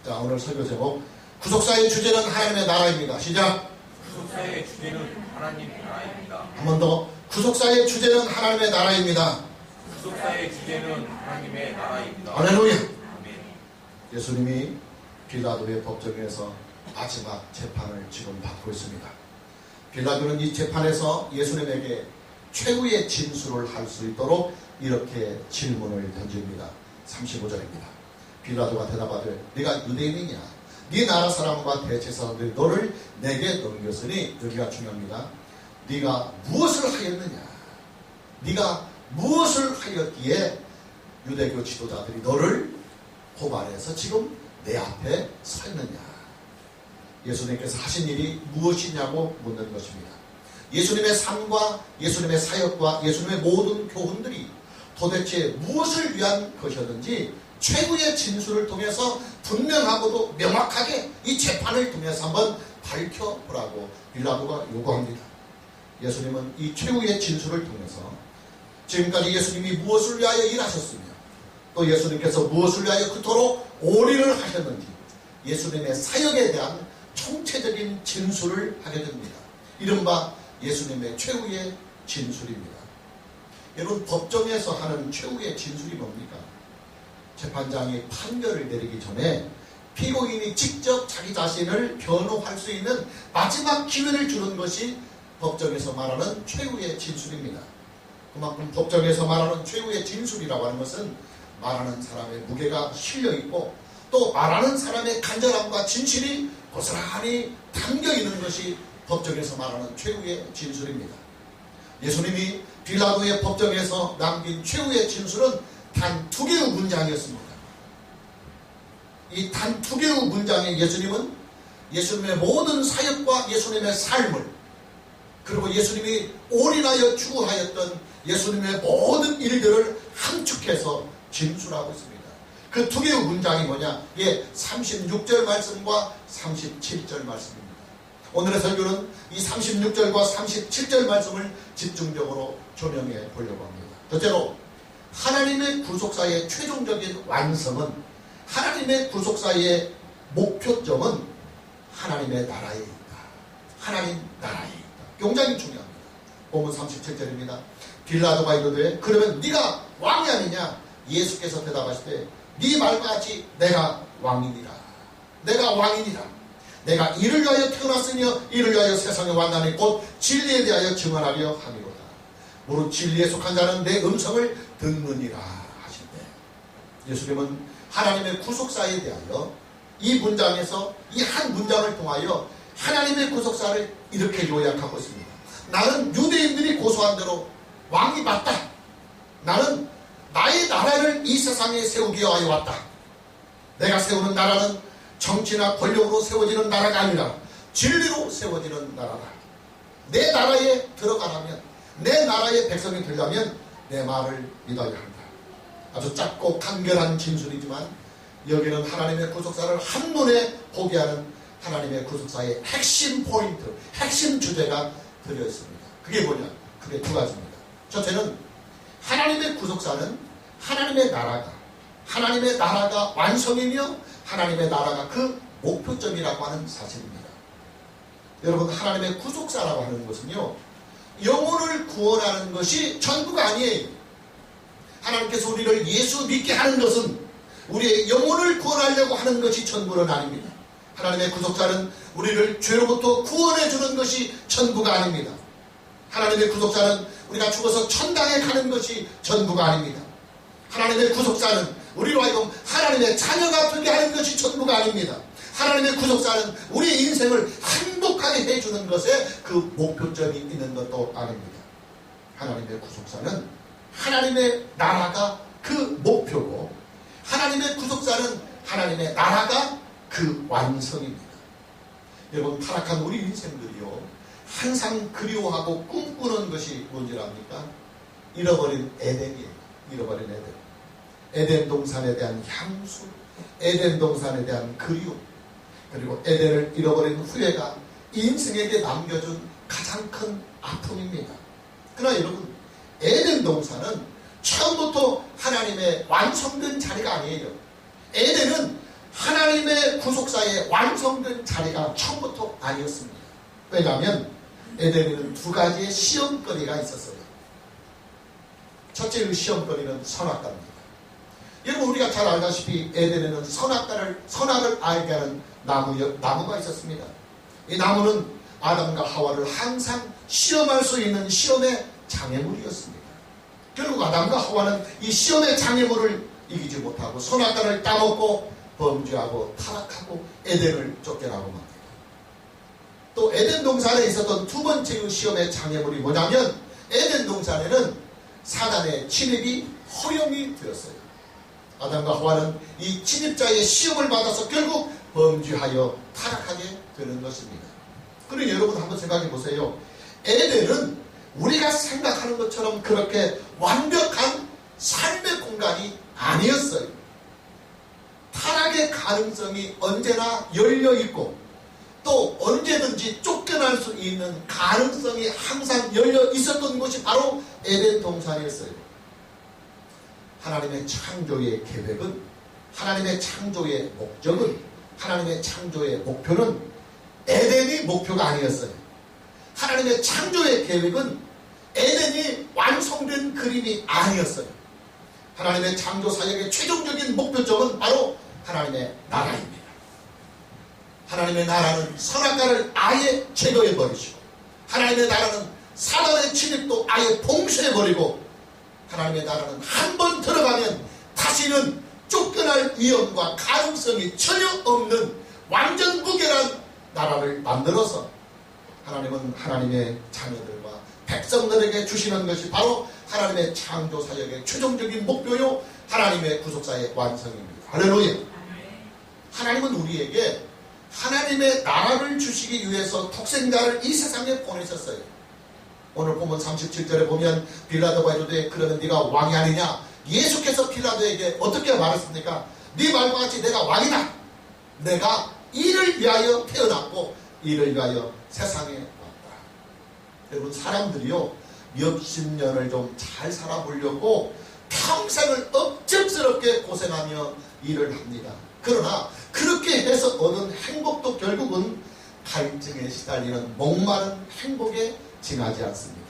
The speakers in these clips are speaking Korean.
자, 오늘 설교 제목 구속사의 주제는 하나님의 나라입니다. 시작. 구속사의 주제는 하나님의 나라입니다. 한 번 더. 구속사의 주제는 하나님의 나라입니다. 구속사의 주제는 하나님의 나라입니다. 할렐루야. 아멘. 예수님이 빌라도의 법정에서 마지막 재판을 지금 받고 있습니다. 빌라도는 이 재판에서 예수님에게 최후의 진술을 할 수 있도록 이렇게 질문을 던집니다. 35절입니다. 빌라도가 대답하되 네가 유대인이냐? 네 나라 사람과 대제사장들이 너를 내게 넘겼으니, 여기가 중요합니다. 네가 무엇을 하였느냐? 네가 무엇을 하였기에 유대교 지도자들이 너를 고발해서 지금 내 앞에 서 있느냐? 예수님께서 하신 일이 무엇이냐고 묻는 것입니다. 예수님의 삶과 예수님의 사역과 예수님의 모든 교훈들이 도대체 무엇을 위한 것이었는지 최후의 진술을 통해서 분명하고도 명확하게 이 재판을 통해서 한번 밝혀보라고 빌라도가 요구합니다. 예수님은 이 최후의 진술을 통해서 지금까지 예수님이 무엇을 위하여 일하셨으며 또 예수님께서 무엇을 위하여 그토록 오리를 하셨는지 예수님의 사역에 대한 총체적인 진술을 하게 됩니다. 이른바 예수님의 최후의 진술입니다. 여러분, 법정에서 하는 최후의 진술이 뭡니까? 재판장이 판결을 내리기 전에 피고인이 직접 자기 자신을 변호할 수 있는 마지막 기회를 주는 것이 법정에서 말하는 최후의 진술입니다. 그만큼 법정에서 말하는 최후의 진술이라고 하는 것은 말하는 사람의 무게가 실려있고 또 말하는 사람의 간절함과 진실이 고스란히 담겨있는 것이 법정에서 말하는 최후의 진술입니다. 예수님이 빌라도의 법정에서 남긴 최후의 진술은 단 2개의 문장이었습니다. 이 단 2개의 문장에 예수님은 예수님의 모든 사역과 예수님의 삶을, 그리고 예수님이 올인하여 추구하였던 예수님의 모든 일들을 함축해서 진술하고 있습니다. 그 2개의 문장이 뭐냐? 예, 36절 말씀과 37절 말씀입니다. 오늘의 설교는 이 36절과 37절 말씀을 집중적으로 조명해 보려고 합니다. 첫째로, 하나님의 구속사의 최종적인 완성은, 하나님의 구속사의 목표점은 하나님의 나라에 있다. 하나님 나라에 있다. 굉장히 중요합니다. 본문 37절입니다. 빌라도가 이르되 그러면 네가 왕이 아니냐? 예수께서 대답하시되 네 말과 같이 내가 왕이니라. 내가 왕이니라. 내가 이를 위하여 태어났으며 이를 위하여 세상에 왔나니 곧 진리에 대하여 증언하려 함이로다. 무릇 진리에 속한 자는 내 음성을 듣느니라 하신대. 예수님은 하나님의 구속사에 대하여 이 문장에서 이 한 문장을 통하여 하나님의 구속사를 이렇게 요약하고 있습니다. 나는 유대인들이 고소한 대로 왕이 맞다. 나는 나의 나라를 이 세상에 세우기 위하여 왔다. 내가 세우는 나라는 정치나 권력으로 세워지는 나라가 아니라 진리로 세워지는 나라다. 내 나라에 들어가려면, 내 나라의 백성이 되려면 내 말을 믿어야 한다. 아주 짧고 간결한 진술이지만 여기는 하나님의 구속사를 한눈에 보게 하는 하나님의 구속사의 핵심 포인트, 핵심 주제가 들어 있습니다. 그게 뭐냐? 그게 2가지입니다. 첫째는 하나님의 구속사는 하나님의 나라가 완성이며 하나님의 나라가 그 목표점이라고 하는 사실입니다. 여러분, 하나님의 구속사라고 하는 것은요, 영혼을 구원하는 것이 전부가 아니에요. 하나님께서 우리를 예수 믿게 하는 것은 우리의 영혼을 구원하려고 하는 것이 전부는 아닙니다. 하나님의 구속사는 우리를 죄로부터 구원해 주는 것이 전부가 아닙니다. 하나님의 구속사는 우리가 죽어서 천당에 가는 것이 전부가 아닙니다. 하나님의 구속사는 우리로 하여금 하나님의 자녀가 되게 하는 것이 전부가 아닙니다. 하나님의 구속사는 우리의 인생을 행복하게 해주는 것에 그 목표점이 있는 것도 아닙니다. 하나님의 구속사는 하나님의 나라가 그 목표고, 하나님의 구속사는 하나님의 나라가 그 완성입니다. 여러분, 타락한 우리 인생들이요, 항상 그리워하고 꿈꾸는 것이 뭔지 압니까? 잃어버린 에덴이에요. 잃어버린 에덴. 에덴 동산에 대한 향수, 에덴 동산에 대한 그리움, 그리고 에덴을 잃어버린 후회가 인생에게 남겨준 가장 큰 아픔입니다. 그러나 여러분, 에덴 동산은 처음부터 하나님의 완성된 자리가 아니에요. 에덴은 하나님의 구속사의 완성된 자리가 처음부터 아니었습니다. 왜냐하면 에덴에는 두 가지의 시험거리가 있었어요. 첫째 시험거리는 선악과입니다. 여러분, 우리가 잘 알다시피 에덴에는 선악을 알게 하는 나무가 있었습니다. 이 나무는 아담과 하와를 항상 시험할 수 있는 시험의 장애물이었습니다. 결국 아담과 하와는 이 시험의 장애물을 이기지 못하고 선악과를 따먹고 범죄하고 타락하고 에덴을 쫓겨나고 맙니다. 또 에덴 동산에 있었던 두 번째 시험의 장애물이 뭐냐면, 에덴 동산에는 사단의 침입이 허용이 되었어요. 아담과 하와는 이 침입자의 시험을 받아서 결국 범죄하여 타락하게 되는 것입니다. 그러니 여러분 한번 생각해 보세요. 에덴은 우리가 생각하는 것처럼 그렇게 완벽한 삶의 공간이 아니었어요. 타락의 가능성이 언제나 열려있고 또 언제든지 쫓겨날 수 있는 가능성이 항상 열려 있었던 곳이 바로 에덴 동산이었어요. 하나님의 창조의 계획은, 하나님의 창조의 목적은, 하나님의 창조의 목표는 에덴이 목표가 아니었어요. 하나님의 창조의 계획은 에덴이 완성된 그림이 아니었어요. 하나님의 창조 사역의 최종적인 목표점은 바로 하나님의 나라입니다. 하나님의 나라는 선악과를 아예 제거해버리시고, 하나님의 나라는 사단의 침입도 아예 봉쇄해버리고, 하나님의 나라는 한 번 들어가면 다시는 쫓겨날 위험과 가능성이 전혀 없는 완전 무결한 나라를 만들어서 하나님은 하나님의 자녀들과 백성들에게 주시는 것이 바로 하나님의 창조 사역의 최종적인 목표요, 하나님의 구속사의 완성입니다. 할렐루야. 하나님은 우리에게 하나님의 나라를 주시기 위해서 독생자를 이 세상에 보내셨어요. 오늘 본문 37절에 보면 빌라도가 이르되 그러면 네가 왕이 아니냐. 예수께서 빌라도에게 어떻게 말했습니까? 네 말과 같이 내가 왕이다. 내가 이를 위하여 태어났고 이를 위하여 세상에 왔다. 여러분, 사람들이요 몇십 년을 좀 잘 살아보려고 평생을 억척스럽게 고생하며 일을 합니다. 그러나 그렇게 해서 얻은 행복도 결국은 갈증에 시달리는 목마른 행복에 지나지 않습니다.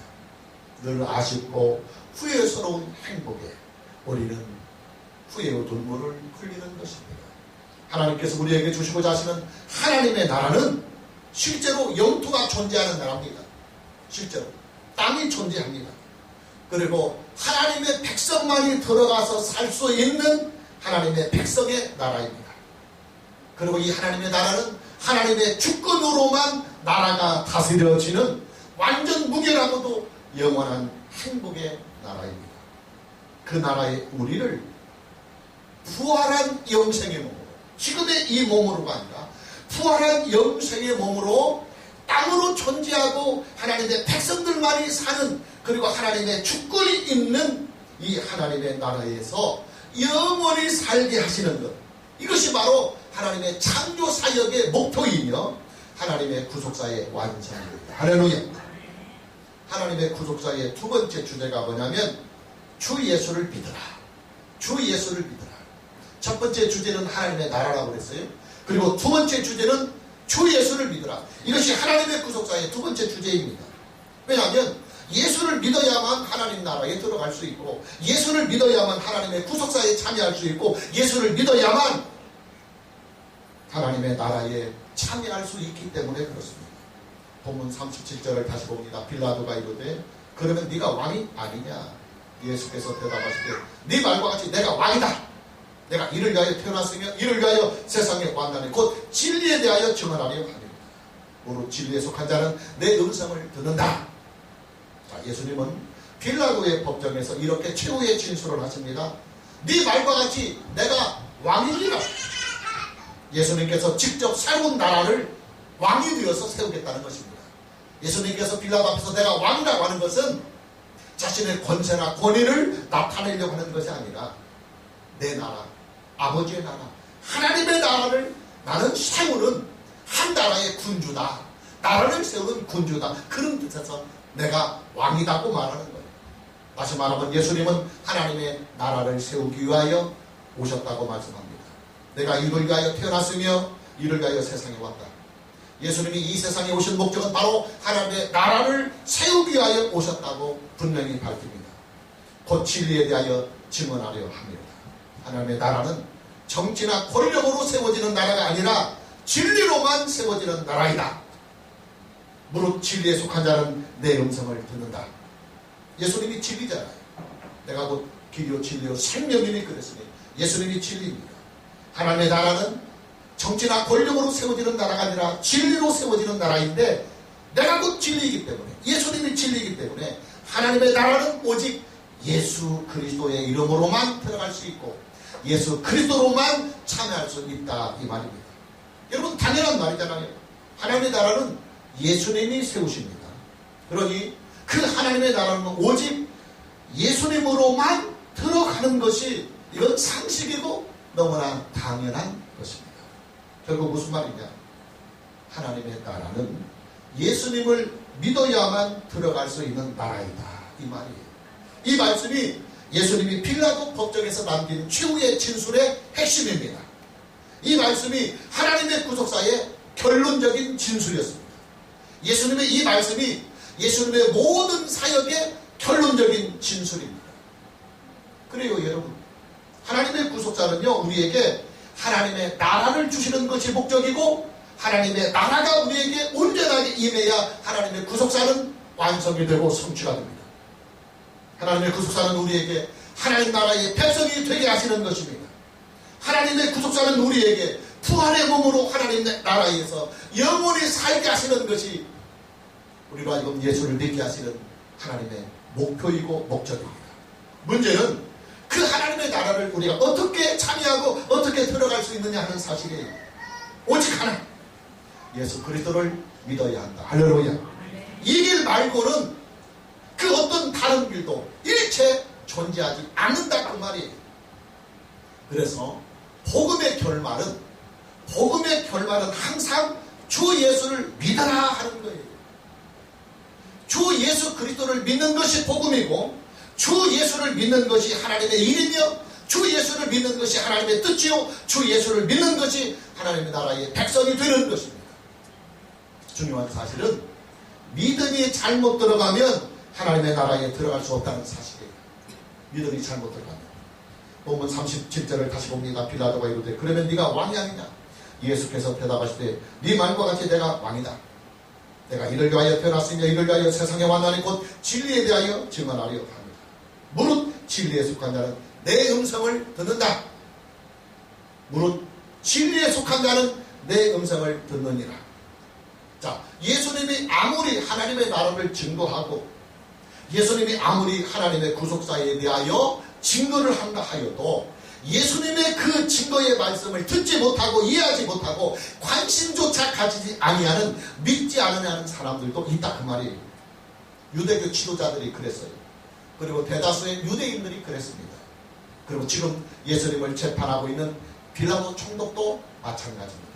늘 아쉽고 후회스러운 행복에 우리는 후회의 눈물을 흘리는 것입니다. 하나님께서 우리에게 주시고자 하시는 하나님의 나라는 실제로 영토가 존재하는 나라입니다. 실제로 땅이 존재합니다. 그리고 하나님의 백성만이 들어가서 살 수 있는 하나님의 백성의 나라입니다. 그리고 이 하나님의 나라는 하나님의 주권으로만 나라가 다스려지는 완전 무결하고도 영원한 행복의 나라입니다. 그 나라의 우리를 부활한 영생의 몸으로, 지금의 이 몸으로가 아니라 부활한 영생의 몸으로 땅으로 존재하고 하나님의 백성들만이 사는, 그리고 하나님의 주권이 있는 이 하나님의 나라에서 영원히 살게 하시는 것, 이것이 바로 하나님의 창조 사역의 목표이며 하나님의 구속사의 완성입니다. 할렐루야. 하나님의 구속사의 두 번째 주제가 뭐냐면 주 예수를 믿어라. 주 예수를 믿어라. 첫 번째 주제는 하나님의 나라라고 그랬어요. 그리고 두 번째 주제는 주 예수를 믿어라. 이것이 하나님의 구속사의 두 번째 주제입니다. 왜냐하면 예수를 믿어야만 하나님 나라에 들어갈 수 있고, 예수를 믿어야만 하나님의 구속사에 참여할 수 있고, 예수를 믿어야만 하나님의 나라에 참여할 수 있기 때문에 그렇습니다. 본문 37절을 다시 봅니다. 빌라도가 이르되 그러면 네가 왕이 아니냐. 예수께서 대답하시되 네 말과 같이 내가 왕이다. 내가 이를 위하여 태어났으며 이를 위하여 세상에 왔나니 곧 진리에 대하여 증언하려 합니다. 오로 진리에 속한 자는 내 음성을 듣는다. 자, 예수님은 빌라도의 법정에서 이렇게 최후의 진술을 하십니다. 네 말과 같이 내가 왕이니라. 예수님께서 직접 새로운 나라를 왕이 되어서 세우겠다는 것입니다. 예수님께서 빌라도 앞에서 내가 왕이라고 하는 것은 자신의 권세나 권위를 나타내려고 하는 것이 아니라 내 나라, 아버지의 나라, 하나님의 나라를 나는 세우는 한 나라의 군주다. 나라를 세우는 군주다. 그런 뜻에서 내가 왕이다고 말하는 거예요. 다시 말하면 예수님은 하나님의 나라를 세우기 위하여 오셨다고 말씀합니다. 내가 이를 위하여 태어났으며 이를 위하여 세상에 왔다. 예수님이 이 세상에 오신 목적은 바로 하나님의 나라를 세우기 위하여 오셨다고 분명히 밝힙니다. 곧 진리에 대하여 증언하려 합니다. 하나님의 나라는 정치나 권력으로 세워지는 나라가 아니라 진리로만 세워지는 나라이다. 무릇 진리에 속한 자는 내 음성을 듣는다. 예수님이 진리잖아요. 내가 곧 길이요 진리요 생명이니 그랬으니 예수님이 진리입니다. 하나님의 나라는 정치나 권력으로 세워지는 나라가 아니라 진리로 세워지는 나라인데 내가 곧 진리이기 때문에 예수님이 진리이기 때문에 하나님의 나라는 오직 예수 그리스도의 이름으로만 들어갈 수 있고 예수 그리스도로만 참여할 수 있다 이 말입니다. 여러분 당연한 말이잖아요. 하나님의 나라는 예수님이 세우십니다. 그러니 그 하나님의 나라는 오직 예수님으로만 들어가는 것이 이건 상식이고 너무나 당연한 것입니다. 결국 무슨 말이냐? 하나님의 나라는 예수님을 믿어야만 들어갈 수 있는 나라이다 이 말이에요. 이 말씀이 예수님이 빌라도 법정에서 남긴 최후의 진술의 핵심입니다. 이 말씀이 하나님의 구속사의 결론적인 진술이었습니다. 예수님의 이 말씀이 예수님의 모든 사역의 결론적인 진술입니다. 그래요 여러분, 하나님의 구속사는요 우리에게 하나님의 나라를 주시는 것이 목적이고 하나님의 나라가 우리에게 온전하게 임해야 하나님의 구속사는 완성이 되고 성취가 됩니다. 하나님의 구속사는 우리에게 하나님 나라의 백성이 되게 하시는 것입니다. 하나님의 구속사는 우리에게 부활의 몸으로 하나님의 나라에서 영원히 살게 하시는 것이 우리로 하여금 예수를 믿게 하시는 하나님의 목표이고 목적입니다. 문제는 그 하나님의 나라를 우리가 어떻게 참여하고 어떻게 들어갈 수 있느냐 하는 사실이에요. 오직 하나, 예수 그리스도를 믿어야 한다. 할렐루야. 이 길 말고는 그 어떤 다른 길도 일체 존재하지 않는다 그 말이에요. 그래서 복음의 결말은 항상 주 예수를 믿어라 하는 거예요. 주 예수 그리스도를 믿는 것이 복음이고 주 예수를 믿는 것이 하나님의 일이며 주 예수를 믿는 것이 하나님의 뜻이요 주 예수를 믿는 것이 하나님의 나라의 백성이 되는 것입니다. 중요한 사실은 믿음이 잘못 들어가면 하나님의 나라에 들어갈 수 없다는 사실이에요. 믿음이 잘못 들어가면. 본문 37절을 다시 봅니다. 빌라도가 이르되 그러면 네가 왕이 아니냐? 예수께서 대답하시되 네 말과 같이 내가 왕이다. 내가 이를 위하여 태어났으며 이를 위하여 세상에 왔나니 곧 진리에 대하여 증언하려 합니다. 무릇 진리에 속한 자는 내 음성을 듣는다. 무릇 진리에 속한 자는 내 음성을 듣느니라. 자, 예수님이 아무리 하나님의 나라를 증거하고 예수님이 아무리 하나님의 구속사에 대하여 증거를 한다 하여도 예수님의 그 증거의 말씀을 듣지 못하고 이해하지 못하고 관심조차 가지지 아니하는 믿지 않으냐는 사람들도 있다 그 말이에요. 유대교 지도자들이 그랬어요. 그리고 대다수의 유대인들이 그랬습니다. 그리고 지금 예수님을 재판하고 있는 빌라도 총독도 마찬가지입니다.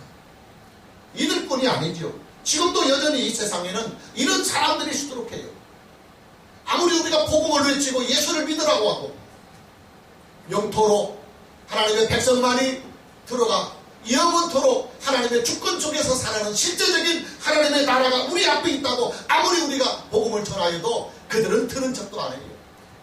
이들뿐이 아니죠. 지금도 여전히 이 세상에는 이런 사람들이 수두룩해요. 아무리 우리가 복음을 외치고 예수를 믿으라고 하고 영토로 하나님의 백성만이 들어가 영원토록 하나님의 주권 속에서 살아가는 실제적인 하나님의 나라가 우리 앞에 있다고 아무리 우리가 복음을 전하여도 그들은 들은 척도 안 해요.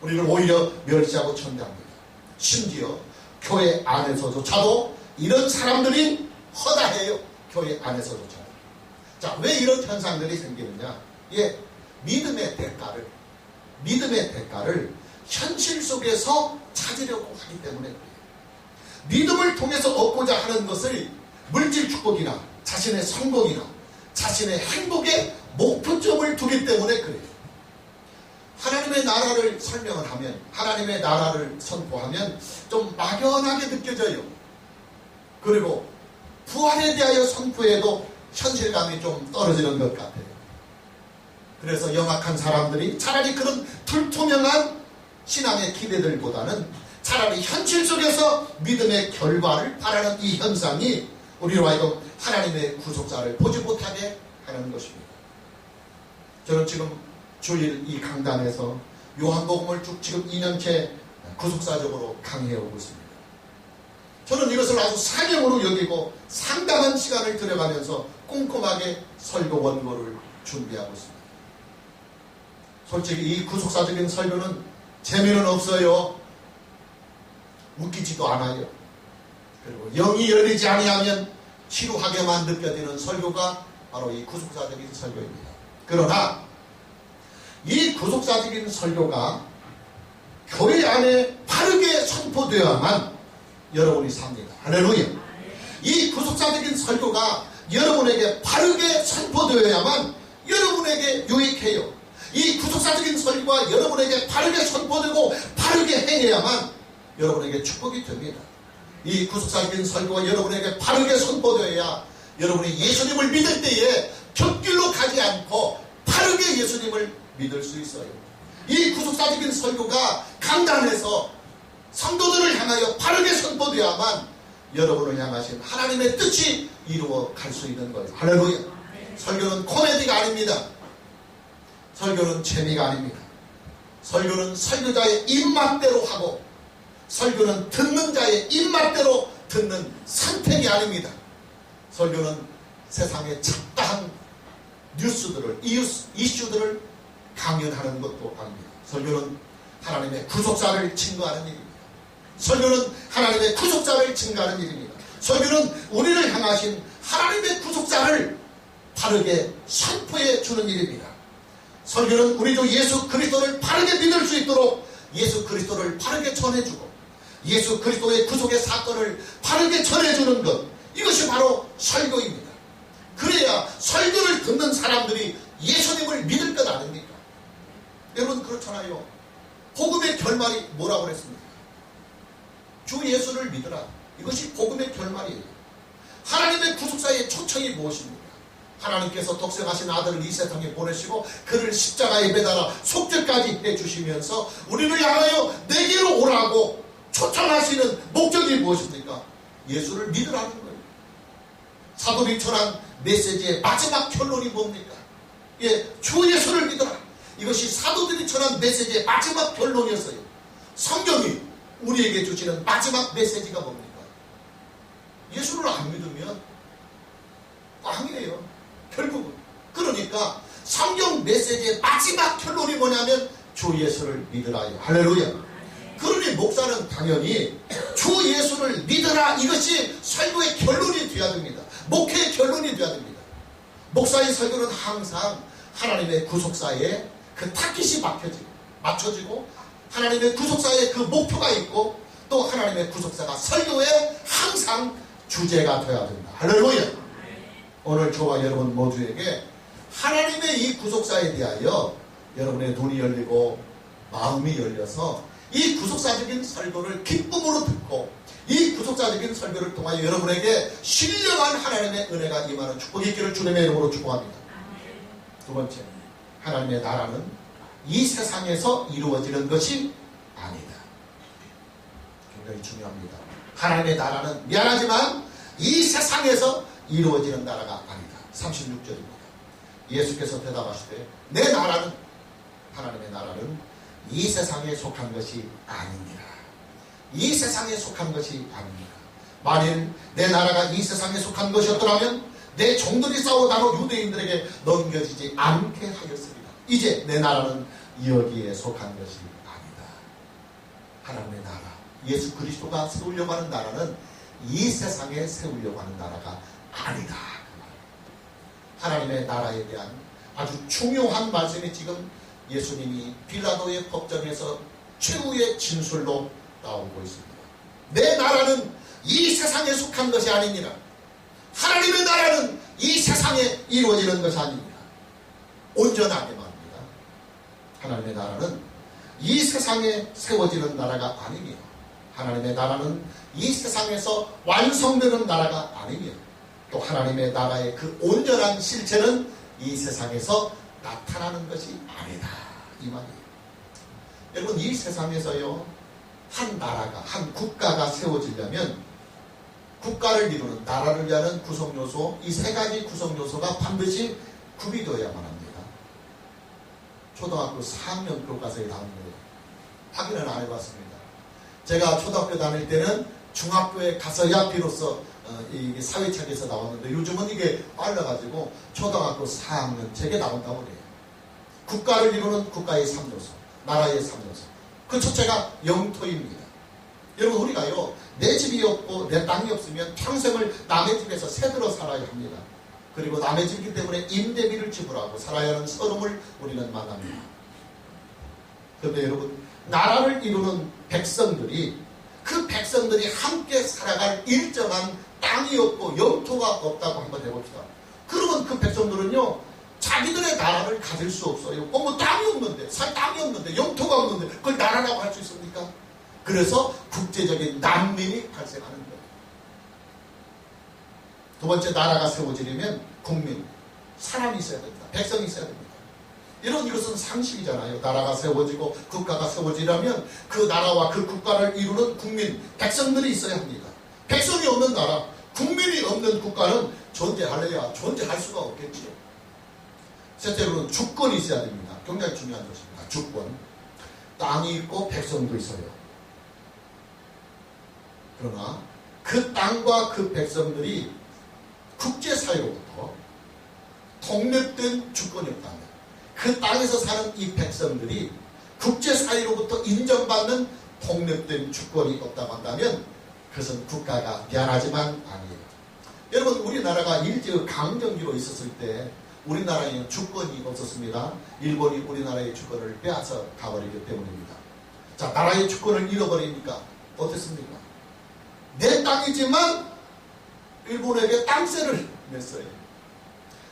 우리는 오히려 멸시하고 천대합니다. 심지어 교회 안에서조차도 이런 사람들이 허다해요. 교회 안에서조차도. 자, 왜 이런 현상들이 생기느냐? 예, 믿음의 대가를 현실 속에서 찾으려고 하기 때문에 그래요. 믿음을 통해서 얻고자 하는 것을 물질 축복이나 자신의 성공이나 자신의 행복의 목표점을 두기 때문에 그래요. 하나님의 나라를 설명을 하면, 하나님의 나라를 선포하면 좀 막연하게 느껴져요. 그리고 부활에 대하여 선포해도 현실감이 좀 떨어지는 것 같아요. 그래서 영악한 사람들이 차라리 그런 불투명한 신앙의 기대들보다는 차라리 현실 속에서 믿음의 결과를 바라는 이 현상이 우리로 하여금 하나님의 구속사를 보지 못하게 하는 것입니다. 저는 지금 주일 이 강단에서 요한복음을 쭉 지금 2년째 구속사적으로 강해오고 있습니다. 저는 이것을 아주 사명으로 여기고 상당한 시간을 들여가면서 꼼꼼하게 설교 원고를 준비하고 있습니다. 솔직히 이 구속사적인 설교는 재미는 없어요. 웃기지도 않아요. 그리고 영이 열리지 아니하면 지루하게만 느껴지는 설교가 바로 이 구속사적인 설교입니다. 그러나 이 구속사적인 설교가 교회 안에 바르게 선포되어야만 여러분이 삽니다. 할렐루야. 이 구속사적인 설교가 여러분에게 바르게 선포되어야만 여러분에게 유익해요. 이 구속사적인 설교가 여러분에게 바르게 선포되고 바르게 행해야만 여러분에게 축복이 됩니다. 이 구속사적인 설교가 여러분에게 바르게 선포되어야 여러분이 예수님을 믿을 때에 곁길로 가지 않고 바르게 예수님을 믿을 수 있어요. 이 구속사적인 설교가 강단에서 성도들을 향하여 바르게 선포되어야만 여러분을 향하신 하나님의 뜻이 이루어 갈 수 있는 거예요. 할렐루야. 설교는 코미디가 아닙니다. 설교는 재미가 아닙니다. 설교는 설교자의 입맛대로 하고 설교는 듣는 자의 입맛대로 듣는 선택이 아닙니다. 설교는 세상의 잡다한 뉴스들을, 이슈들을 강연하는 것도 아닙니다. 설교는 하나님의 구속사를 증거하는 일입니다. 설교는 하나님의 구속사를 증거하는 일입니다. 설교는 우리를 향하신 하나님의 구속사를 바르게 선포해 주는 일입니다. 설교는 우리 주 예수 그리스도를 바르게 믿을 수 있도록 예수 그리스도를 바르게 전해주고 예수 그리스도의 구속의 사건을 바르게 전해주는 것, 이것이 바로 설교입니다. 그래야 설교를 듣는 사람들이 예수님을 믿을 것 아닙니까? 여러분 그렇잖아요. 복음의 결말이 뭐라고 그랬습니까? 주 예수를 믿으라. 이것이 복음의 결말이에요. 하나님의 구속사의 초청이 무엇입니까? 하나님께서 독생하신 아들을 이 세상에 보내시고 그를 십자가에 매달아 속죄까지 해주시면서 우리를 향하여 내게로 오라고 초청하시는 목적이 무엇입니까? 예수를 믿으라는 거예요. 사도들이 전한 메시지의 마지막 결론이 뭡니까? 주 예수를 믿어라. 이것이 사도들이 전한 메시지의 마지막 결론이었어요. 성경이 우리에게 주시는 마지막 메시지가 뭡니까? 예수를 안 믿으면 꽝이에요. 결국은. 그러니까 성경 메시지의 마지막 결론이 뭐냐면 주 예수를 믿으라요. 할렐루야. 그러니 목사는 당연히 주 예수를 믿으라, 이것이 설교의 결론이 되어야 됩니다. 목회의 결론이 되어야 됩니다. 목사의 설교는 항상 하나님의 구속사에 그 타깃이 맞춰지고 하나님의 구속사에 그 목표가 있고 또 하나님의 구속사가 설교의 항상 주제가 되어야 됩니다. 할렐루야. 오늘 저와 여러분 모두에게 하나님의 이 구속사에 대하여 여러분의 눈이 열리고 마음이 열려서 이 구속사적인 설교를 기쁨으로 듣고 이 구속사적인 설교를 통하여 여러분에게 신령한 하나님의 은혜가 임하는 축복이 있기를 주님의 이름으로 축복합니다. 두 번째, 하나님의 나라는 이 세상에서 이루어지는 것이 아니다. 굉장히 중요합니다. 하나님의 나라는 미안하지만 이 세상에서 이루어지는 나라가 아니다. 36절입니다. 예수께서 대답하시되 내 나라는, 하나님의 나라는 이 세상에 속한 것이 아닙니다. 이 세상에 속한 것이 아닙니다. 만일 내 나라가 이 세상에 속한 것이었더라면 내 종들이 싸우다로 유대인들에게 넘겨지지 않게 하였습니다. 이제 내 나라는 여기에 속한 것이 아니다. 하나님의 나라, 예수 그리스도가 세우려고 하는 나라는 이 세상에 세우려고 하는 나라가 아니다. 하나님의 나라에 대한 아주 중요한 말씀이 지금 예수님이 빌라도의 법정에서 최후의 진술로 나오고 있습니다. 내 나라는 이 세상에 속한 것이 아닙니다. 하나님의 나라는 이 세상에 이루어지는 것이 아닙니다. 온전하게 말합니다. 하나님의 나라는 이 세상에 세워지는 나라가 아니며 하나님의 나라는 이 세상에서 완성되는 나라가 아니며 또 하나님의 나라의 그 온전한 실체는 이 세상에서 나타나는 것이 아니다. 이 말이에요. 여러분, 이 세상에서요, 한 나라가, 한 국가가 세워지려면 국가를 이루는, 나라를 위하는 구성요소, 이 세 가지 구성요소가 반드시 구비되어야만 합니다. 초등학교 4학년 교과서에 나오는 거예요. 확인을 안 해봤습니다. 제가 초등학교 다닐 때는 중학교에 가서야 비로소 이 사회책에서 나왔는데 요즘은 이게 빨라가지고 초등학교 4학년 책에 나온다고 그래요. 국가를 이루는 국가의 3요소, 나라의 3요소. 그 첫째가 영토입니다. 여러분 우리가요 내 집이 없고 내 땅이 없으면 평생을 남의 집에서 새들어 살아야 합니다. 그리고 남의 집이기 때문에 임대비를 지불하고 살아야 하는 서름을 우리는 만납니다. 그런데 여러분 나라를 이루는 백성들이 그 백성들이 함께 살아갈 일정한 땅이 없고 영토가 없다고 한번 해봅시다. 그러면 그 백성들은요 자기들의 나라를 가질 수 없어요. 뭐 땅이 없는데, 살 땅이 없는데, 영토가 없는데 그걸 나라라고 할 수 있습니까? 그래서 국제적인 난민이 발생하는 거예요. 두 번째, 나라가 세워지려면 국민, 사람이 있어야 됩니다. 백성이 있어야 됩니다. 이것은 상식이잖아요. 나라가 세워지고 국가가 세워지려면 그 나라와 그 국가를 이루는 국민, 백성들이 있어야 합니다. 백성이 없는 나라, 국민이 없는 국가는 존재할래야 존재할 수가 없겠지요. 셋째로는 주권이 있어야 됩니다. 굉장히 중요한 것입니다. 주권. 땅이 있고 백성도 있어요. 그러나 그 땅과 그 백성들이 국제사회로부터 독립된 주권이 없다면 그 땅에서 사는 이 백성들이 국제사회로부터 인정받는 독립된 주권이 없다고 한다면 그것은 국가가 미안하지만 아니에요. 여러분 우리나라가 일제 강점기로 있었을 때 우리나라에는 주권이 없었습니다. 일본이 우리나라의 주권을 빼앗아 가버리기 때문입니다. 자, 나라의 주권을 잃어버리니까 어땠습니까? 내 땅이지만 일본에게 땅세를 냈어요.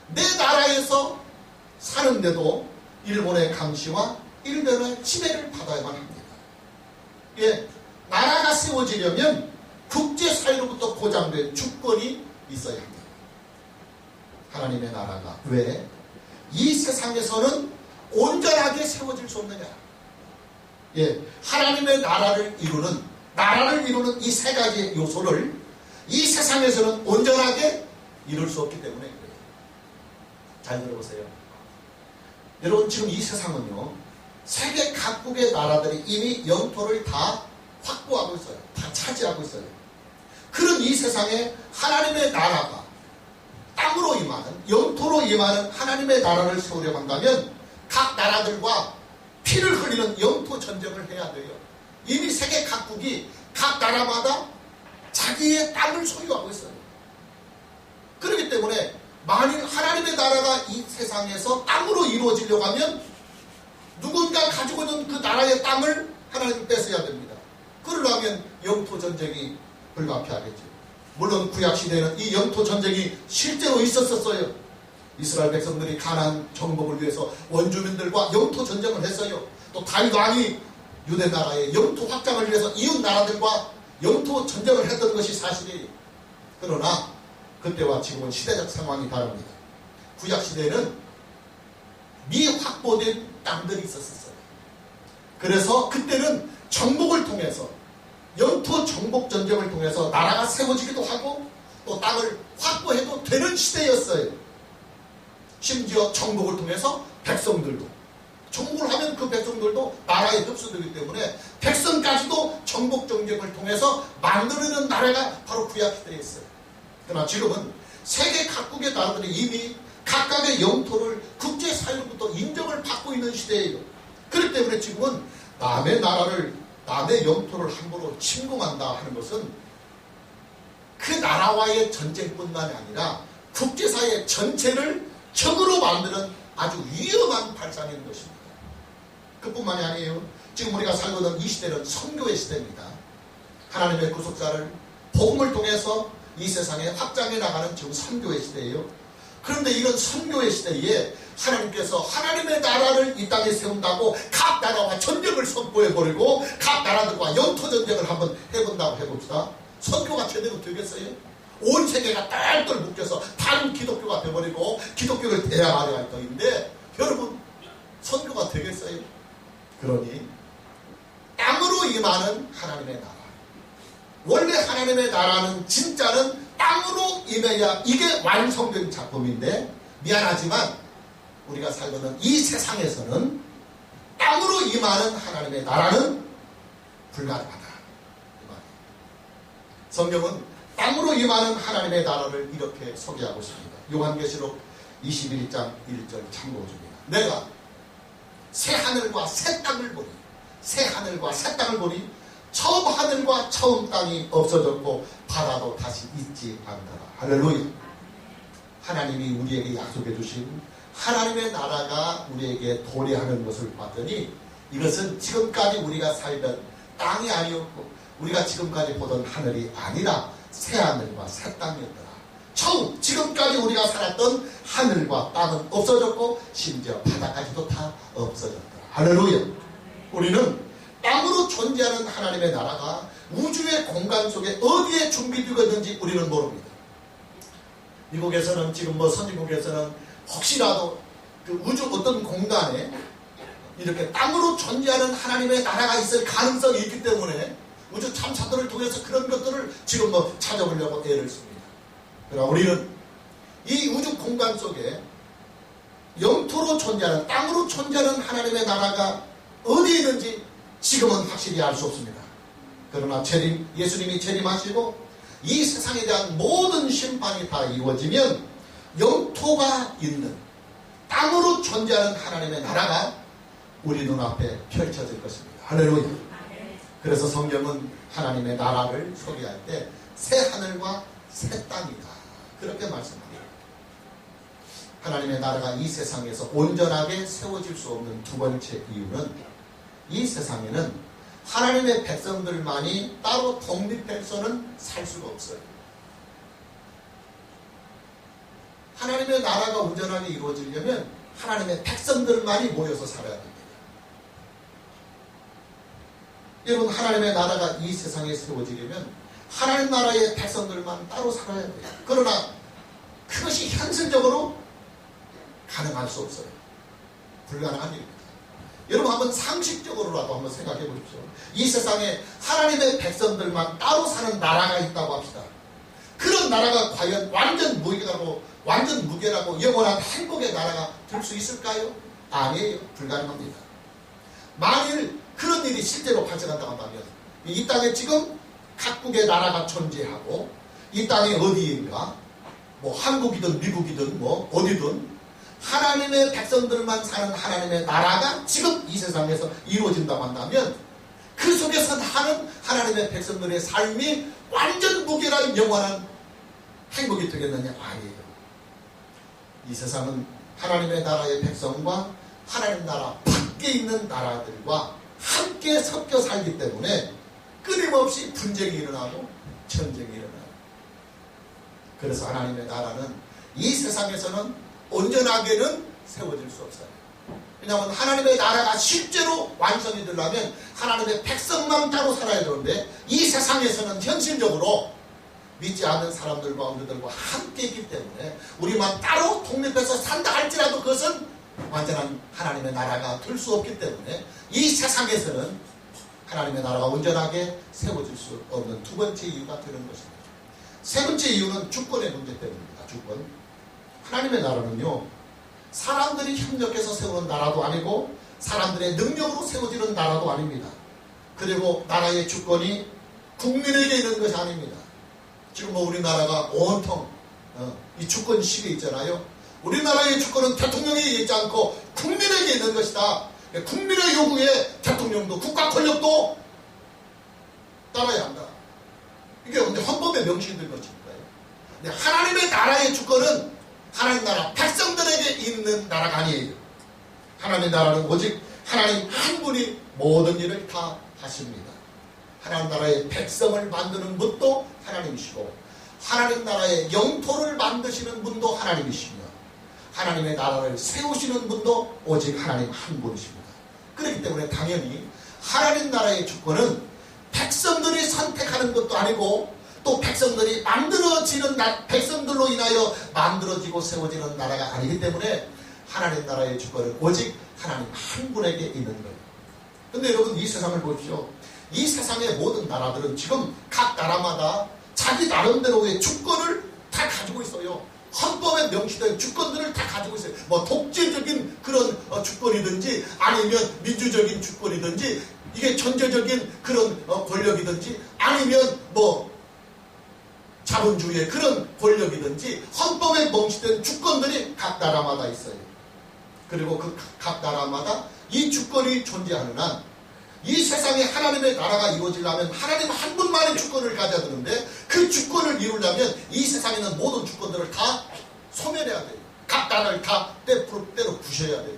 내 나라에서 사는데도 일본의 감시와 일본의 침해를 받아야만 합니다. 예, 나라가 세워지려면 국제사회로부터 보장된 주권이 있어야 합니다. 하나님의 나라가 왜 이 세상에서는 온전하게 세워질 수 없느냐? 예, 하나님의 나라를 이루는 이 세 가지 요소를 이 세상에서는 온전하게 이룰 수 없기 때문에 그래요. 잘 들어보세요. 여러분 지금 이 세상은요 세계 각국의 나라들이 이미 영토를 다 확보하고 있어요. 다 차지하고 있어요. 그런 이 세상에 하나님의 나라가 땅으로 임하는, 영토로 임하는 하나님의 나라를 세우려고 한다면 각 나라들과 피를 흘리는 영토 전쟁을 해야 돼요. 이미 세계 각국이 각 나라마다 자기의 땅을 소유하고 있어요. 그렇기 때문에 만일 하나님의 나라가 이 세상에서 땅으로 이루어지려고 하면 누군가 가지고 있는 그 나라의 땅을 하나님이 뺏어야 됩니다. 그러려면 영토 전쟁이 불가피하겠죠. 물론 구약시대에는 이 영토 전쟁이 실제로 있었어요. 이스라엘 백성들이 가나안 정복을 위해서 원주민들과 영토 전쟁을 했어요. 또 다윗 왕이 유대 나라의 영토 확장을 위해서 이웃 나라들과 영토 전쟁을 했던 것이 사실이에요. 그러나 그때와 지금은 시대적 상황이 다릅니다. 구약시대에는 미확보된 땅들이 있었어요. 그래서 그때는 정복을 통해서 영토 정복 전쟁을 통해서 나라가 세워지기도 하고 또 땅을 확보해도 되는 시대였어요. 심지어 정복을 통해서 백성들도 정복을 하면 그 백성들도 나라에 흡수되기 때문에 백성까지도 정복 전쟁을 통해서 만들어낸 나라가 바로 구약시대에 있어요. 그러나 지금은 세계 각국의 나라들이 이미 각각의 영토를 국제사회로부터 인정을 받고 있는 시대예요. 그렇기 때문에 지금은 남의 나라를, 남의 영토를 함부로 침공한다 하는 것은 그 나라와의 전쟁뿐만이 아니라 국제사회 전체를 적으로 만드는 아주 위험한 발상인 것입니다. 그뿐만이 아니에요. 지금 우리가 살고 있는 이 시대는 선교의 시대입니다. 하나님의 구속사를 복음을 통해서 이 세상에 확장해 나가는 지금 선교의 시대예요. 그런데 이런 선교의 시대에 하나님께서 하나님의 나라를 이 땅에 세운다고 각 나라와 전쟁을 선포해버리고 각 나라들과 영토 전쟁을 한번 해본다고 해봅시다. 선교가 제대로 되겠어요? 온 세계가 딸딸 묶여서 반 기독교가 돼버리고 기독교를 대항하려 할 터인데 여러분 선교가 되겠어요? 그러니 땅으로 임하는 하나님의 나라, 원래 하나님의 나라는 진짜는 땅으로 임해야 이게 완성된 작품인데 미안하지만 우리가 살고 있는 이 세상에서는 땅으로 임하는 하나님의 나라는 불가능하다. 성경은 땅으로 임하는 하나님의 나라를 이렇게 소개하고 있습니다. 요한계시록 21장 1절 참고 줍니다. 내가 새 하늘과 새 땅을 보니, 새 하늘과 새 땅을 보니 처음 하늘과 처음 땅이 없어졌고 바다도 다시 있지 않더라. 할렐루야. 하나님이 우리에게 약속해 주신 하나님의 나라가 우리에게 도래하는 것을 봤더니 이것은 지금까지 우리가 살던 땅이 아니었고 우리가 지금까지 보던 하늘이 아니라 새 하늘과 새 땅이었더라. 처음 지금까지 우리가 살았던 하늘과 땅은 없어졌고 심지어 바다까지도 다 없어졌더라. 할렐루야. 우리는 땅으로 존재하는 하나님의 나라가 우주의 공간 속에 어디에 준비되어 있는지 우리는 모릅니다. 미국에서는 지금 선진국에서는 혹시라도 그 우주 어떤 공간에 이렇게 땅으로 존재하는 하나님의 나라가 있을 가능성이 있기 때문에 우주 탐사들을 통해서 그런 것들을 지금 찾아보려고 애를 씁니다. 그러나 우리는 이 우주 공간 속에 영토로 존재하는, 땅으로 존재하는 하나님의 나라가 어디에 있는지 지금은 확실히 알 수 없습니다. 그러나 예수님이 재림하시고 이 세상에 대한 모든 심판이 다 이루어지면 영토가 있는, 땅으로 존재하는 하나님의 나라가 우리 눈앞에 펼쳐질 것입니다. 할렐루야. 그래서 성경은 하나님의 나라를 소개할 때 새 하늘과 새 땅이다, 그렇게 말씀합니다. 하나님의 나라가 이 세상에서 온전하게 세워질 수 없는 두 번째 이유는 이 세상에는 하나님의 백성들만이 따로 독립해서는 살 수가 없어요. 하나님의 나라가 온전하게 이루어지려면 하나님의 백성들만이 모여서 살아야 됩니다. 여러분, 하나님의 나라가 이 세상에 세워지려면 하나님 나라의 백성들만 따로 살아야 돼요. 그러나 그것이 현실적으로 가능할 수 없어요. 불가능한 일입니다. 여러분, 한번 상식적으로라도 한번 생각해 보십시오. 이 세상에 하나님의 백성들만 따로 사는 나라가 있다고 합시다. 그런 나라가 과연 완전 무결하고 영원한 행복의 나라가 될 수 있을까요? 아니에요. 불가능합니다. 만일 그런 일이 실제로 발생한다고 한다면 이 땅에 지금 각국의 나라가 존재하고 이 땅에 어디인가 한국이든 미국이든 어디든 하나님의 백성들만 사는 하나님의 나라가 지금 이 세상에서 이루어진다고 한다면 그 속에서 사는 하나님의 백성들의 삶이 완전 무결한 영원한 행복이 되겠느냐? 아니에요. 이 세상은 하나님의 나라의 백성과 하나님 나라 밖에 있는 나라들과 함께 섞여 살기 때문에 끊임없이 분쟁이 일어나고 전쟁이 일어나요. 그래서 하나님의 나라는 이 세상에서는 온전하게는 세워질 수 없어요. 왜냐하면 하나님의 나라가 실제로 완성이 되려면 하나님의 백성만 따로 살아야 되는데 이 세상에서는 현실적으로 믿지 않는 사람들과 우리들과 함께 있기 때문에 우리만 따로 독립해서 산다 할지라도 그것은 완전한 하나님의 나라가 될 수 없기 때문에 이 세상에서는 하나님의 나라가 온전하게 세워질 수 없는 두 번째 이유가 되는 것입니다. 세 번째 이유는 주권의 문제 때문입니다. 주권. 하나님의 나라는요, 사람들이 협력해서 세우는 나라도 아니고 사람들의 능력으로 세워지는 나라도 아닙니다. 그리고 나라의 주권이 국민에게 있는 것이 아닙니다. 지금 우리나라가 온통 이 주권식에 있잖아요. 우리나라의 주권은 대통령에게 있지 않고 국민에게 있는 것이다. 국민의 요구에 대통령도 국가 권력도 따라야 한다. 이게 근데 헌법에 명시된 것이니까요. 근데 하나님의 나라의 주권은 하나님 나라 백성들에게 있는 나라가 아니에요. 하나님의 나라는 오직 하나님 한 분이 모든 일을 다 하십니다. 하나님 나라의 백성을 만드는 분도 하나님이시고 하나님 나라의 영토를 만드시는 분도 하나님이시며 하나님의 나라를 세우시는 분도 오직 하나님 한 분이십니다. 그렇기 때문에 당연히 하나님 나라의 주권은 백성들이 선택하는 것도 아니고 또 백성들이 백성들로 인하여 만들어지고 세워지는 나라가 아니기 때문에 하나님 나라의 주권은 오직 하나님 한 분에게 있는 거예요. 근데 여러분, 이 세상을 보십시오. 이 세상의 모든 나라들은 지금 각 나라마다 자기 나름대로의 주권을 다 가지고 있어요. 헌법에 명시된 주권들을 다 가지고 있어요. 독재적인 그런 주권이든지 아니면 민주적인 주권이든지 이게 전제적인 그런 권력이든지 아니면 자본주의의 그런 권력이든지 헌법에 명시된 주권들이 각 나라마다 있어요. 그리고 그 각 나라마다 이 주권이 존재하는 한 이 세상에 하나님의 나라가 이루어지려면 하나님 한 분만의 주권을 가져야 되는데 그 주권을 이루려면 이 세상에 있는 모든 주권들을 다 소멸해야 돼요. 각 나라를 다 때로 부셔야 돼요.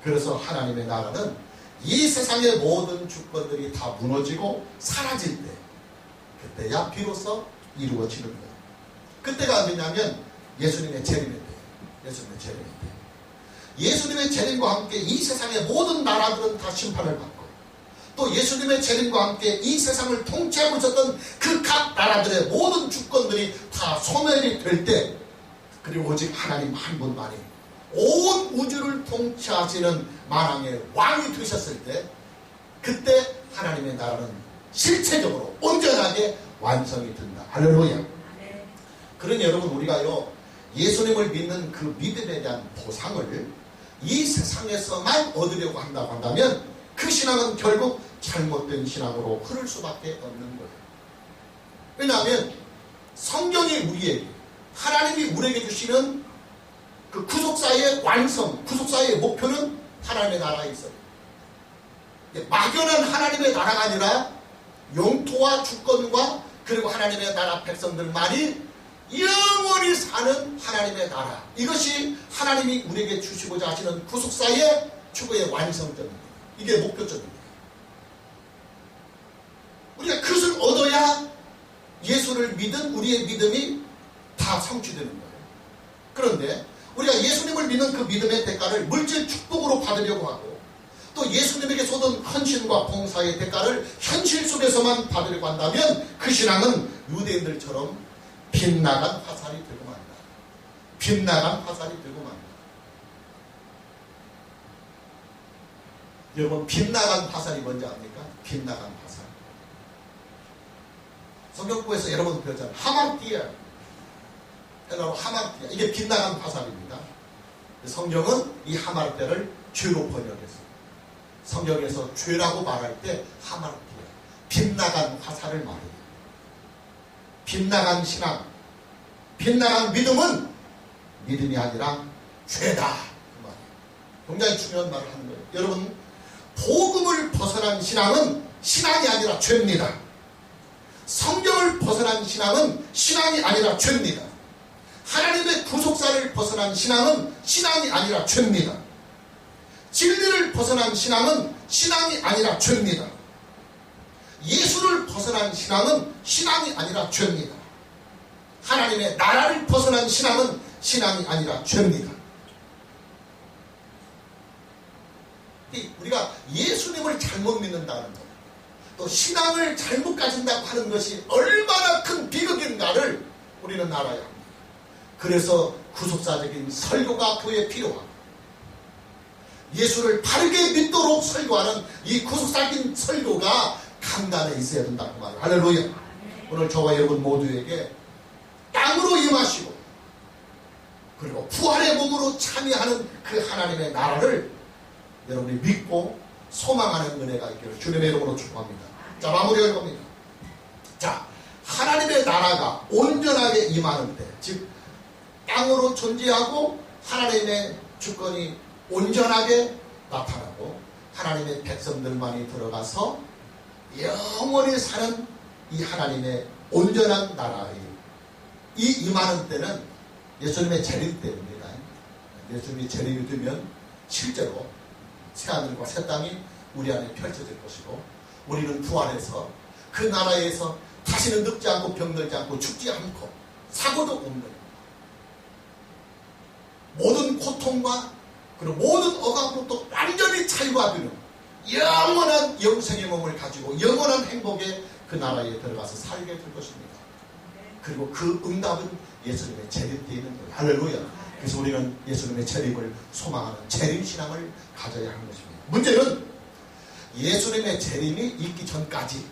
그래서 하나님의 나라는 이 세상의 모든 주권들이 다 무너지고 사라질 때 그때야 비로소 이루어지는 거예요. 그때가 언제냐면 예수님의 재림의 때. 예수님의 재림의 때. 예수님의 재림과 함께 이 세상의 모든 나라들은 다 심판을 받고 또 예수님의 재림과 함께 이 세상을 통치하고 있었던 그 각 나라들의 모든 주권들이 다 소멸이 될 때 그리고 오직 하나님 한 분만이 온 우주를 통치하시는 만왕의 왕이 되셨을 때 그때 하나님의 나라는 실체적으로 온전하게 완성이 된다. 할렐루야. 그러니 여러분 우리가요 예수님을 믿는 그 믿음에 대한 보상을 이 세상에서만 얻으려고 한다고 한다면 그 신앙은 결국 잘못된 신앙으로 흐를 수밖에 없는 거예요. 왜냐하면 성경이 우리에게 하나님이 우리에게 주시는 그 구속사의 완성, 구속사의 목표는 하나님의 나라에 있어요. 막연한 하나님의 나라가 아니라 영토와 주권과 그리고 하나님의 나라 백성들만이 영원히 사는 하나님의 나라. 이것이 하나님이 우리에게 주시고자 하시는 구속사의 추구의 완성점입니다. 이게 목표점입니다. 우리가 그것을 얻어야 예수를 믿은 우리의 믿음이 다 성취되는 거예요. 그런데 우리가 예수님을 믿는 그 믿음의 대가를 물질 축복으로 받으려고 하고 또 예수님에게 쏟은 헌신과 봉사의 대가를 현실 속에서만 받으려고 한다면 그 신앙은 유대인들처럼 빗나간 화살이 되고 만다. 빗나간 화살이 되고 만다. 여러분 빗나간 화살이 뭔지 압니까? 빗나간 화살. 성경부에서 여러분 배웠잖아요. 하마르티아. 헬라로 하마르티아. 이게 빗나간 화살입니다. 성경은 이 하마르티아를 죄로 번역했어요. 성경에서 죄라고 말할 때 하마르티아. 빗나간 화살을 말해요. 빗나간 신앙, 빗나간 믿음은 믿음이 아니라 죄다. 그 말이에요. 굉장히 중요한 말을 하는 거예요. 여러분, 복음을 벗어난 신앙은 신앙이 아니라 죄입니다. 성경을 벗어난 신앙은 신앙이 아니라 죄입니다. 하나님의 구속사를 벗어난 신앙은 신앙이 아니라 죄입니다. 진리를 벗어난 신앙은 신앙이 아니라 죄입니다. 예수를 벗어난 신앙은 신앙이 아니라 죄입니다. 하나님의 나라를 벗어난 신앙은 신앙이 아니라 죄입니다. 우리가 예수님을 잘못 믿는다는 것, 또 신앙을 잘못 가진다고 하는 것이 얼마나 큰 비극인가를 우리는 알아야 합니다. 그래서 구속사적인 설교가 교회에 필요하고 예수를 바르게 믿도록 설교하는 이 구속사적인 설교가 강단에 있어야 된다고 말해요. 할렐루야. 오늘 저와 여러분 모두에게 땅으로 임하시고 그리고 부활의 몸으로 참여하는 그 하나님의 나라를 여러분이 믿고 소망하는 은혜가 있기를 주님의 이름으로 축복합니다. 자, 마무리할 겁니다. 자, 하나님의 나라가 온전하게 임하는 때, 즉 땅으로 존재하고 하나님의 주권이 온전하게 나타나고 하나님의 백성들만이 들어가서 영원히 사는 이 하나님의 온전한 나라에 이 임하는 때는 예수님의 재림 때입니다. 예수님이 재림이 되면 실제로 새하늘과 새 땅이 우리 안에 펼쳐질 것이고 우리는 부활해서 그 나라에서 다시는 늙지 않고 병들지 않고 죽지 않고 사고도 없는 모든 고통과 그리고 모든 억압으로부터 완전히 자유화되는 영원한 영생의 몸을 가지고 영원한 행복의 그 나라에 들어가서 살게 될 것입니다. 그리고 그 응답은 예수님의 재림 때에 있는 거예요. 할렐루야. 그래서 우리는 예수님의 재림을 소망하는 재림신앙을 가져야 하는 것입니다. 문제는 예수님의 재림이 있기 전까지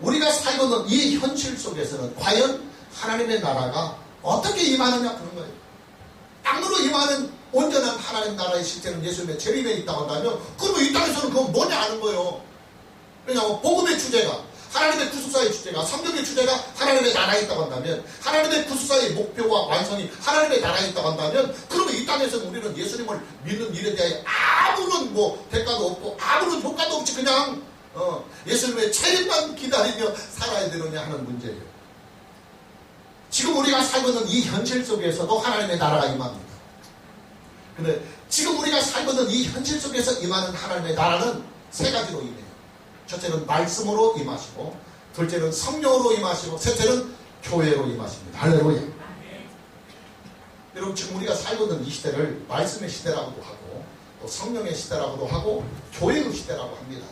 우리가 살고 있는 이 현실 속에서는 과연 하나님의 나라가 어떻게 임하느냐 그런 거예요. 땅으로 임하는 온전한 하나님 나라의 실제는 예수님의 재림에 있다고 한다면 그러면 이 땅에서는 그건 뭐냐 하는 거예요. 왜냐하면 복음의 주제가 하나님의 구속사의 주제가, 성경의 주제가 하나님의 나라에 있다고 한다면, 하나님의 구속사의 목표와 완성이 하나님의 나라에 있다고 한다면, 그러면 이 땅에서 우리는 예수님을 믿는 일에 대해 아무런 대가도 없고 아무런 효과도 없이 그냥 예수님의 책임만 기다리며 살아야 되느냐 하는 문제예요. 지금 우리가 살고 있는 이 현실 속에서도 하나님의 나라가 임합니다. 근데 지금 우리가 살고 있는 이 현실 속에서 임하는 하나님의 나라는 세 가지로 임해요. 첫째는 말씀으로 임하시고, 둘째는 성령으로 임하시고, 셋째는 교회로 임하십니다. 할렐루야. 여러분, 지금 우리가 살고 있는 이 시대를 말씀의 시대라고도 하고, 또 성령의 시대라고도 하고, 교회의 시대라고 합니다.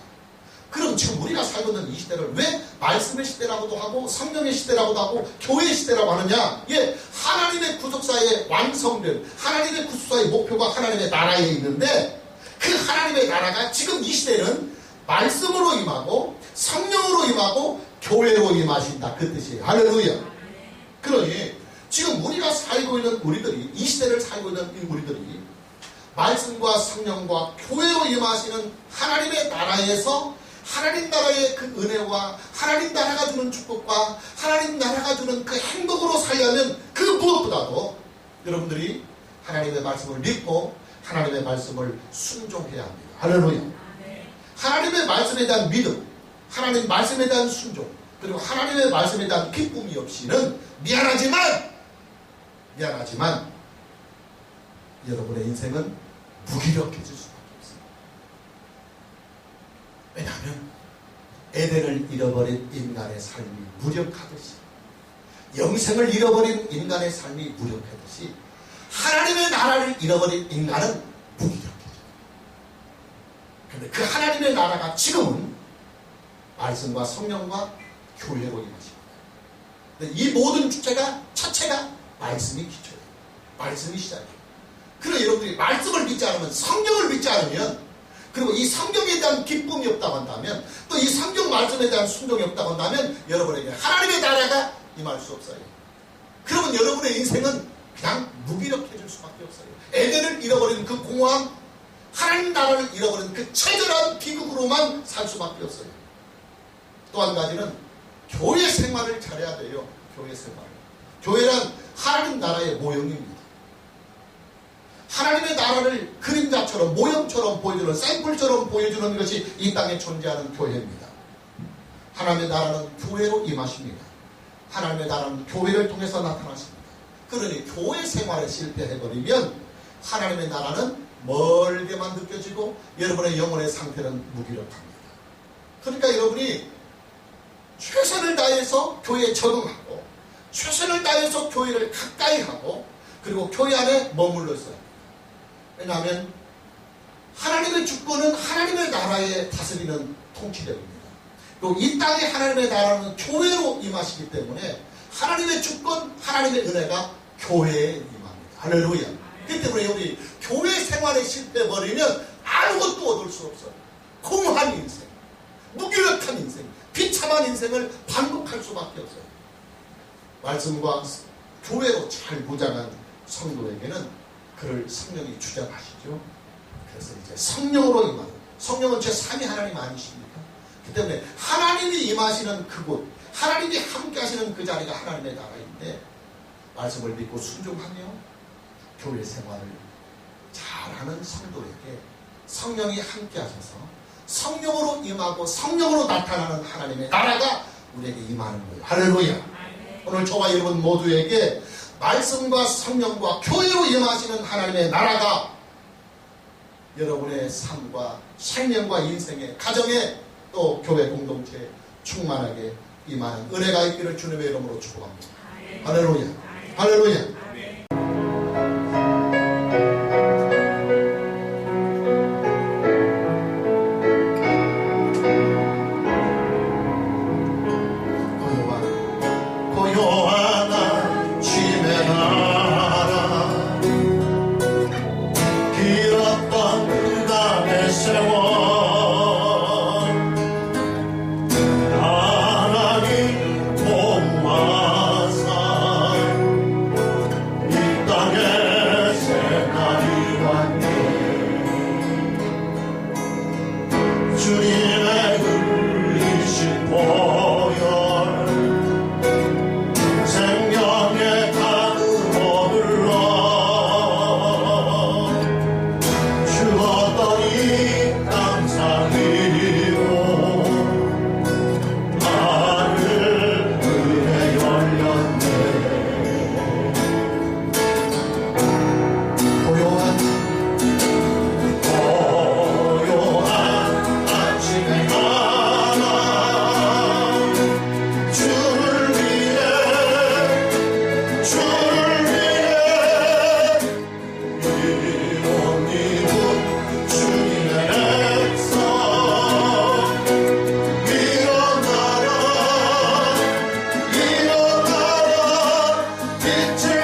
그럼 지금 우리가 살고 있는 이 시대를 왜 말씀의 시대라고도 하고, 성령의 시대라고도 하고, 교회의 시대라고 하느냐? 예, 하나님의 구속사의 완성된, 하나님의 구속사의 목표가 하나님의 나라에 있는데, 그 하나님의 나라가 지금 이 시대는 말씀으로 임하고, 성령으로 임하고, 교회로 임하신다. 그 뜻이에요. 할렐루야. 그러니 지금 우리가 살고 있는 우리들이, 이 시대를 살고 있는 이 우리들이 말씀과 성령과 교회로 임하시는 하나님의 나라에서 하나님 나라의 그 은혜와 하나님 나라가 주는 축복과 하나님 나라가 주는 그 행복으로 살려면 그 무엇보다도 여러분들이 하나님의 말씀을 믿고 하나님의 말씀을 순종해야 합니다. 할렐루야. 하나님의 말씀에 대한 믿음, 하나님 말씀에 대한 순종, 그리고 하나님의 말씀에 대한 기쁨이 없이는 미안하지만 여러분의 인생은 무기력해질 수밖에 없습니다. 왜냐하면 에덴을 잃어버린 인간의 삶이 무력하듯이, 영생을 잃어버린 인간의 삶이 무력하듯이, 하나님의 나라를 잃어버린 인간은 무기력해져요. 그런데 그 하나님의 나라가 지금은 말씀과 성령과 교회로 임하십니다. 이 모든 주체가, 자체가 말씀이 기초예요. 말씀이 시작이에요. 그러나 여러분들이 말씀을 믿지 않으면, 성경을 믿지 않으면, 그리고 이 성경에 대한 기쁨이 없다고 한다면, 또 이 성경 말씀에 대한 순종이 없다고 한다면 여러분에게 하나님의 나라가 임할 수 없어요. 그러면 여러분의 인생은 그냥 무기력해질 수밖에 없어요. 에덴을 잃어버린 그 공허함, 하나님 나라를 잃어버린 그 처절한 비극으로만 살 수밖에 없어요. 또 한 가지는 교회 생활을 잘해야 돼요. 교회 생활. 교회란 하나님 나라의 모형입니다. 하나님의 나라를 그림자처럼, 모형처럼 보여주는, 샘플처럼 보여주는 것이 이 땅에 존재하는 교회입니다. 하나님의 나라는 교회로 임하십니다. 하나님의 나라는 교회를 통해서 나타나십니다. 그러니 교회 생활에 실패해버리면 하나님의 나라는 멀게만 느껴지고 여러분의 영혼의 상태는 무기력합니다. 그러니까 여러분이 최선을 다해서 교회에 적응하고, 최선을 다해서 교회를 가까이 하고, 그리고 교회 안에 머물러 있어야 합니다. 왜냐하면 하나님의 주권은 하나님의 나라에 다스리는 통치력입니다. 그리고 이 땅에 하나님의 나라는 교회로 임하시기 때문에 하나님의 주권, 하나님의 은혜가 교회에 임합니다. 할렐루야. 그렇기 때문에 우리 교회 생활에 실패해버리면 아무것도 얻을 수 없어요. 공허한 인생, 무기력한 인생, 비참한 인생을 반복할 수밖에 없어요. 말씀과 교회로 잘 무장한 성도에게는 그를 성령이 주장하시죠. 그래서 이제 성령으로 임하는, 성령은 제3위 하나님 아니십니까? 그 때문에 하나님이 임하시는 그곳, 하나님이 함께 하시는 그 자리가 하나님의 나라인데, 말씀을 믿고 순종하며 교회 생활을 잘하는 성도에게 성령이 함께 하셔서 성령으로 임하고 성령으로 나타나는 하나님의 나라가 우리에게 임하는 거예요. 할렐루야. 오늘 저와 여러분 모두에게 말씀과 성령과 교회로 임하시는 하나님의 나라가 여러분의 삶과 생명과 인생의, 가정에, 또 교회 공동체에 충만하게 임하는 은혜가 있기를 주님의 이름으로 축복합니다. 할렐루야. 할렐루야. 빛을